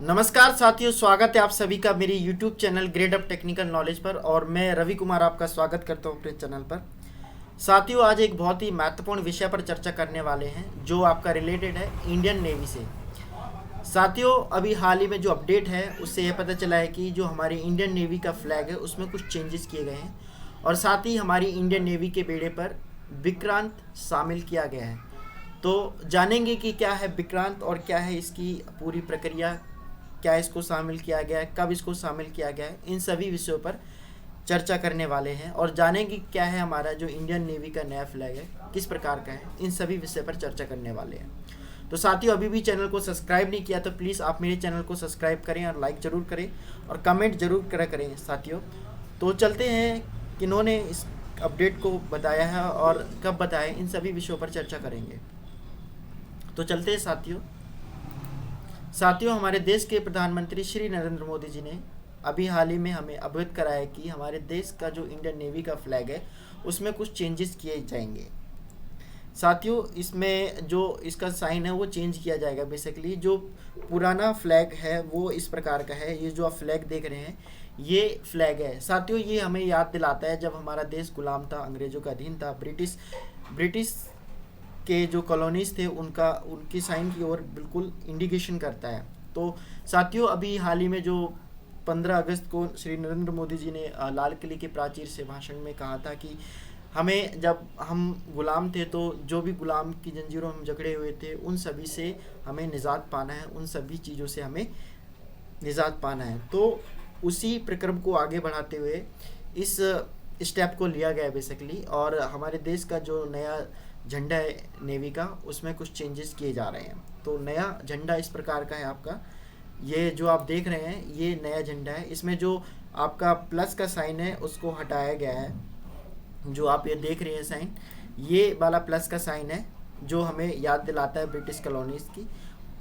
नमस्कार साथियों, स्वागत है आप सभी का मेरी YouTube channel grade up technical knowledge पर। और मैं रवि कुमार आपका स्वागत करता हूं अपने चैनल पर। साथियों, आज एक बहुत ही महत्वपूर्ण विषय पर चर्चा करने वाले हैं जो आपका रिलेटेड है इंडियन नेवी से। साथियों, अभी हाल ही में जो अपडेट है उससे यह पता चला है कि जो हमारी इंडियन नेवी का फ्लैग है उसमें कुछ चेंजेस किए गए हैं और साथ ही हमारी इंडियन नेवी के बेड़े पर विक्रांत शामिल किया गया है। तो जानेंगे कि क्या है विक्रांत और क्या है इसकी पूरी प्रक्रिया, क्या इसको शामिल किया गया है, कब इसको शामिल किया गया है, इन सभी विषयों पर चर्चा करने वाले हैं और जानेंगे क्या है हमारा जो इंडियन नेवी का नया फ्लैग है किस प्रकार का है। इन सभी विषय पर चर्चा करने वाले हैं। तो साथियों, अभी भी चैनल को सब्सक्राइब नहीं किया तो प्लीज़ आप मेरे चैनल को सब्सक्राइब करें और लाइक ज़रूर करें और कमेंट ज़रूर करें साथियों। तो चलते हैं किन्होंने इस अपडेट को बताया है और कब बताया, इन सभी विषयों पर चर्चा करेंगे। तो चलते हैं साथियों, हमारे देश के प्रधानमंत्री श्री नरेंद्र मोदी जी ने अभी हाल ही में हमें अवगत कराया कि हमारे देश का जो इंडियन नेवी का फ्लैग है उसमें कुछ चेंजेस किए जाएंगे। साथियों, इसमें जो इसका साइन है वो चेंज किया जाएगा। बेसिकली जो पुराना फ्लैग है वो इस प्रकार का है। ये जो आप फ्लैग देख रहे हैं ये फ्लैग है। साथियों, ये हमें याद दिलाता है जब हमारा देश गुलाम था, अंग्रेज़ों का अधीन था, ब्रिटिश के जो कॉलोनीज थे उनकी साइन की ओर बिल्कुल इंडिकेशन करता है। तो साथियों, अभी हाल ही में जो 15 अगस्त को श्री नरेंद्र मोदी जी ने लाल किले के प्राचीर से भाषण में कहा था कि हमें, जब हम गुलाम थे तो जो भी गुलाम की जंजीरों में हम जकड़े हुए थे उन सभी से हमें निजात पाना है, उन सभी चीज़ों से हमें निजात पाना है। तो उसी प्रक्रम को आगे बढ़ाते हुए इस स्टेप को लिया गया बेसिकली। और हमारे देश का जो नया झंडा है नेवी का उसमें कुछ चेंजेस किए जा रहे हैं। तो नया झंडा इस प्रकार का है आपका, ये जो आप देख रहे हैं ये नया झंडा है। इसमें जो आपका प्लस का साइन है उसको हटाया गया है। जो आप ये देख रहे हैं साइन, ये वाला प्लस का साइन है जो हमें याद दिलाता है ब्रिटिश कॉलोनीज की।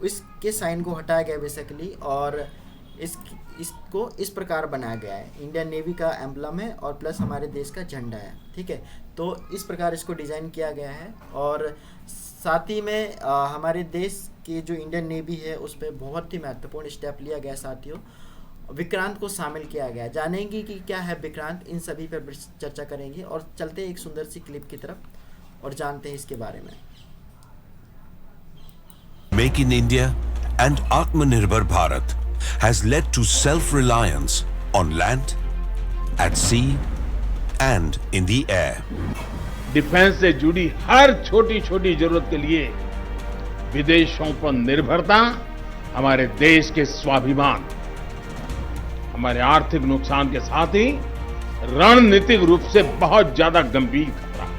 इसके साइन को हटाया गया बेसिकली और इसको इस प्रकार बनाया गया है। इंडियन नेवी का एम्बलम है और प्लस हमारे देश का झंडा है, ठीक है। तो इस प्रकार इसको डिज़ाइन किया गया है और साथ ही में हमारे देश की जो इंडियन नेवी है उस पर बहुत ही महत्वपूर्ण स्टेप लिया गया साथियों। विक्रांत को शामिल किया गया। जानेंगे कि क्या है विक्रांत, इन सभी पर चर्चा करेंगे और चलते हैं एक सुंदर सी क्लिप की तरफ और जानते हैं इसके बारे में। Make in India and Atmanirbhar Bharat has led to self-reliance on land, at sea and in the air. Defence से जुड़ी हर छोटी छोटी जरूरत के लिए विदेशों पर निर्भरता हमारे देश के स्वाभिमान, हमारे आर्थिक नुकसान के साथ ही रणनीतिक रूप से बहुत ज्यादा गंभीर खतरा है।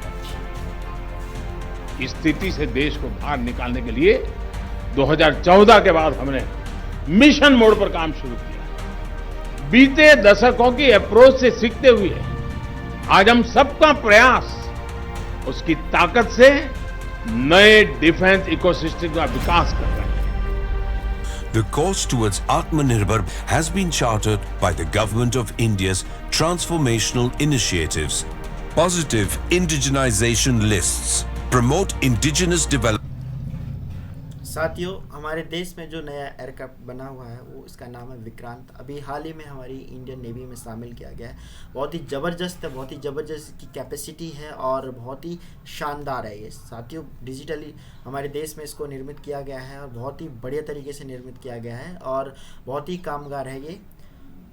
इस स्थिति से देश को बाहर निकालने के लिए 2014 के बाद हमने मिशन मोड पर काम शुरू किया। बीते दशकों की अप्रोच से सीखते हुए आज हम सबका प्रयास उसकी ताकत से नए डिफेंस इकोसिस्टम का विकास कर रहे हैं। The course towards Atmanirbhar has been chartered by the Government of India's transformational initiatives. Positive indigenization lists promote indigenous development. साथियों, हमारे देश में जो नया एयरक्राफ्ट बना हुआ है वो इसका नाम है विक्रांत। अभी हाल ही में हमारी इंडियन नेवी में शामिल किया गया है। बहुत ही ज़बरदस्त है, बहुत ही ज़बरदस्त की कैपेसिटी है और बहुत ही शानदार है ये साथियों। डिजिटली हमारे देश में इसको निर्मित किया गया है और बहुत ही बढ़िया तरीके से निर्मित किया गया है और बहुत ही कामगार है ये।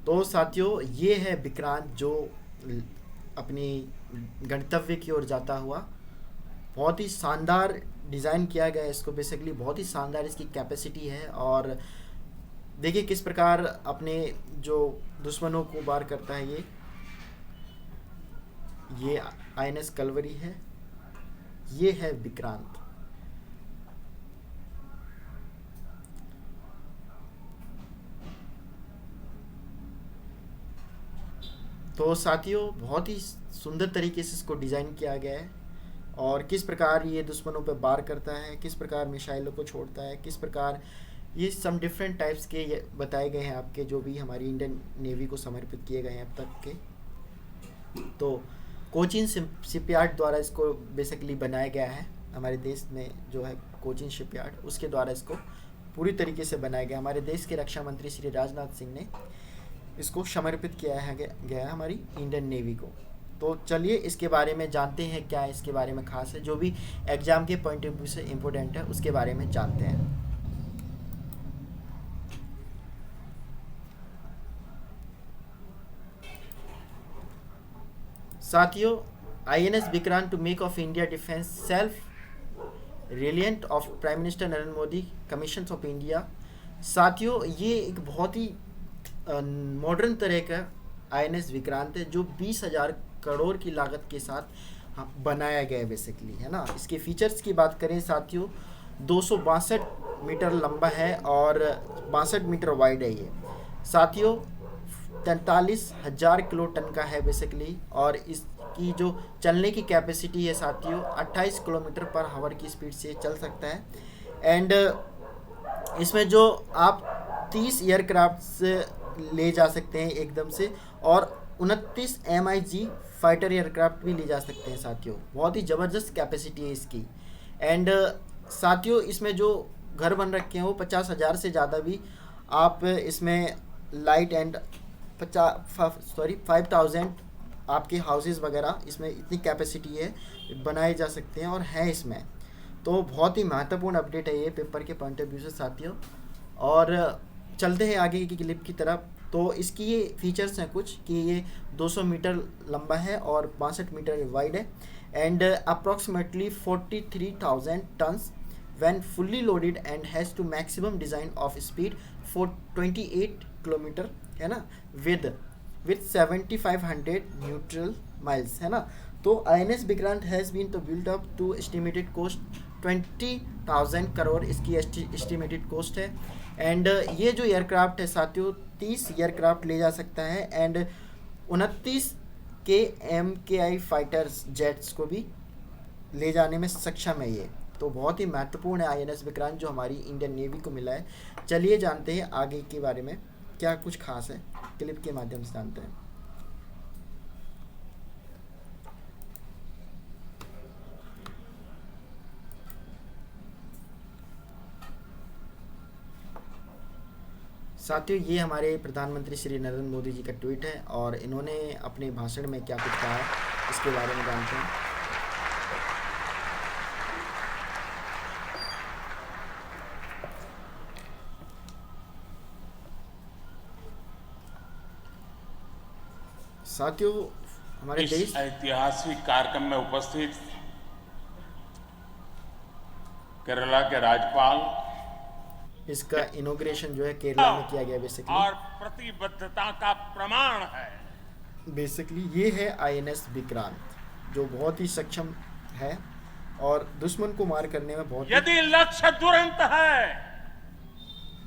तो साथियों, ये है विक्रांत जो अपनी गंतव्य की ओर जाता हुआ। बहुत ही शानदार डिज़ाइन किया गया है इसको बेसिकली, बहुत ही शानदार इसकी कैपेसिटी है। और देखिए किस प्रकार अपने जो दुश्मनों को वार करता है ये INS कलवरी है, ये है विक्रांत। तो साथियों, बहुत ही सुंदर तरीके से इसको डिज़ाइन किया गया है और किस प्रकार ये दुश्मनों पर वार करता है, किस प्रकार मिसाइलों को छोड़ता है, किस प्रकार ये सम डिफरेंट टाइप्स के ये बताए गए हैं आपके जो भी हमारी इंडियन नेवी को समर्पित किए गए हैं अब तक के। तो कोचिन शिपयार्ड द्वारा इसको बेसिकली बनाया गया है। हमारे देश में जो है कोचिन शिपयार्ड, उसके द्वारा इसको पूरी तरीके से बनाया गया। हमारे देश के रक्षा मंत्री श्री राजनाथ सिंह ने इसको समर्पित किया है गया है हमारी इंडियन नेवी को। तो चलिए इसके बारे में जानते हैं, क्या इसके बारे में खास है, जो भी एग्जाम के पॉइंट ऑफ व्यू से इम्पोर्टेंट है उसके बारे में जानते हैं। साथियों, INS Vikrant to make of India defence self reliant of prime minister Narendra Modi commission of India. साथियों, ये एक बहुत ही मॉडर्न तरह का INS विक्रांत है जो 20,000 करोड़ की लागत के साथ बनाया गया है बेसिकली, है ना। इसके फीचर्स की बात करें साथियों, 262 मीटर लंबा है और 62 मीटर वाइड है ये। साथियों, 43,000 किलो टन का है बेसिकली, और इसकी जो चलने की कैपेसिटी है साथियों 28 किलोमीटर पर हावर की स्पीड से चल सकता है। एंड इसमें जो आप 30 एयरक्राफ्ट से ले जा सकते हैं एकदम से, और 29 MiG फाइटर एयरक्राफ्ट भी ले जा सकते हैं साथियों। बहुत ही ज़बरदस्त कैपेसिटी है इसकी। एंड साथियों, इसमें जो घर बन रखे हैं वो 50,000 से ज़्यादा भी आप इसमें लाइट एंड 5,000 आपके हाउसेस वगैरह इसमें इतनी कैपेसिटी है बनाए जा सकते हैं और है इसमें। तो बहुत ही महत्वपूर्ण अपडेट है ये पेपर के पॉइंट ऑफ व्यू से साथियों। और चलते हैं आगे की क्लिप की तरफ। तो इसकी ये फीचर्स हैं कुछ कि ये 200 मीटर लंबा है और 62 मीटर वाइड है, and approximately 43,000 tonnes when fully loaded and has to maximum design of speed for 28 kilometre, है ना, with 7,500 न्यूट्रल माइल्स, है ना। तो INS विक्रांत हैज़ बीन तो built up to estimated cost 20,000 crore इसकी एस्टिमेटेड कोस्ट है। एंड ये जो एयरक्राफ्ट है साथियों 30 एयरक्राफ्ट ले जा सकता है, एंड 29 के MKI फाइटर्स जेट्स को भी ले जाने में सक्षम है ये। तो बहुत ही महत्वपूर्ण है INS विक्रांत जो हमारी इंडियन नेवी को मिला है। चलिए जानते हैं आगे के बारे में क्या कुछ खास है, क्लिप के माध्यम से जानते हैं। साथियों, ये हमारे प्रधानमंत्री श्री नरेंद्र मोदी जी का ट्वीट है और इन्होंने अपने भाषण में क्या कुछ कहा है इसके बारे में जानते हैं। साथियों, हमारे इस ऐतिहासिक कार्यक्रम में उपस्थित केरला के राज्यपाल, इसका इनॉग्रेशन जो है केरला में किया गया बेसिकली, और प्रतिबद्धता का प्रमाण है। बेसिकली ये है INS विक्रांत जो बहुत ही सक्षम है और दुश्मन को मार करने में बहुत यदि लक्ष्य दुरंत है,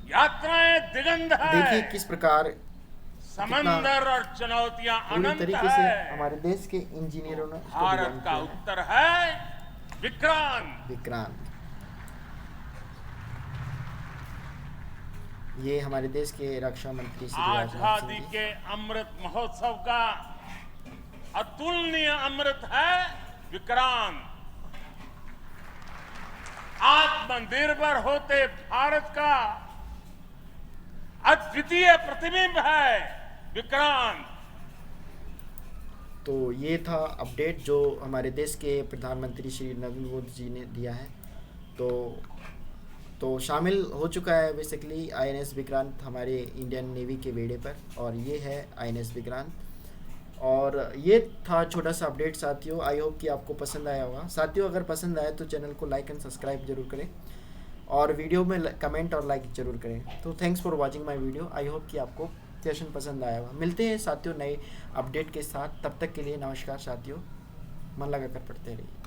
यात्राएं दिगंत है, देखिए किस प्रकार समंदर और चुनौतियां पूरी अनंत तरीके से है। हमारे देश के इंजीनियरों ने इसको भारत डिजाइन का किया है। उत्तर है विक्रांत। ये हमारे देश के रक्षा मंत्री श्री राजनाथ सिंह आजादी जी। के अमृत महोत्सव का अतुलनीय अमृत है विक्रांत। आत्मनिर्भर होते भारत का अद्वितीय प्रतिबिंब है विक्रांत। तो ये था अपडेट जो हमारे देश के प्रधानमंत्री श्री नरेंद्र मोदी जी ने दिया है। तो शामिल हो चुका है बेसिकली INS विक्रांत हमारे इंडियन नेवी के बेड़े पर, और ये है INS विक्रांत। और ये था छोटा सा अपडेट साथियों। आई होप कि आपको पसंद आया होगा। साथियों, अगर पसंद आए तो चैनल को लाइक एंड सब्सक्राइब जरूर करें और वीडियो में कमेंट और लाइक जरूर करें। तो thanks for watching my video. I hope कि आपको सेशन पसंद आया होगा। मिलते हैं साथियों नए अपडेट के साथ, तब तक के लिए नमस्कार साथियों। मन लगा कर पढ़ते रहिए।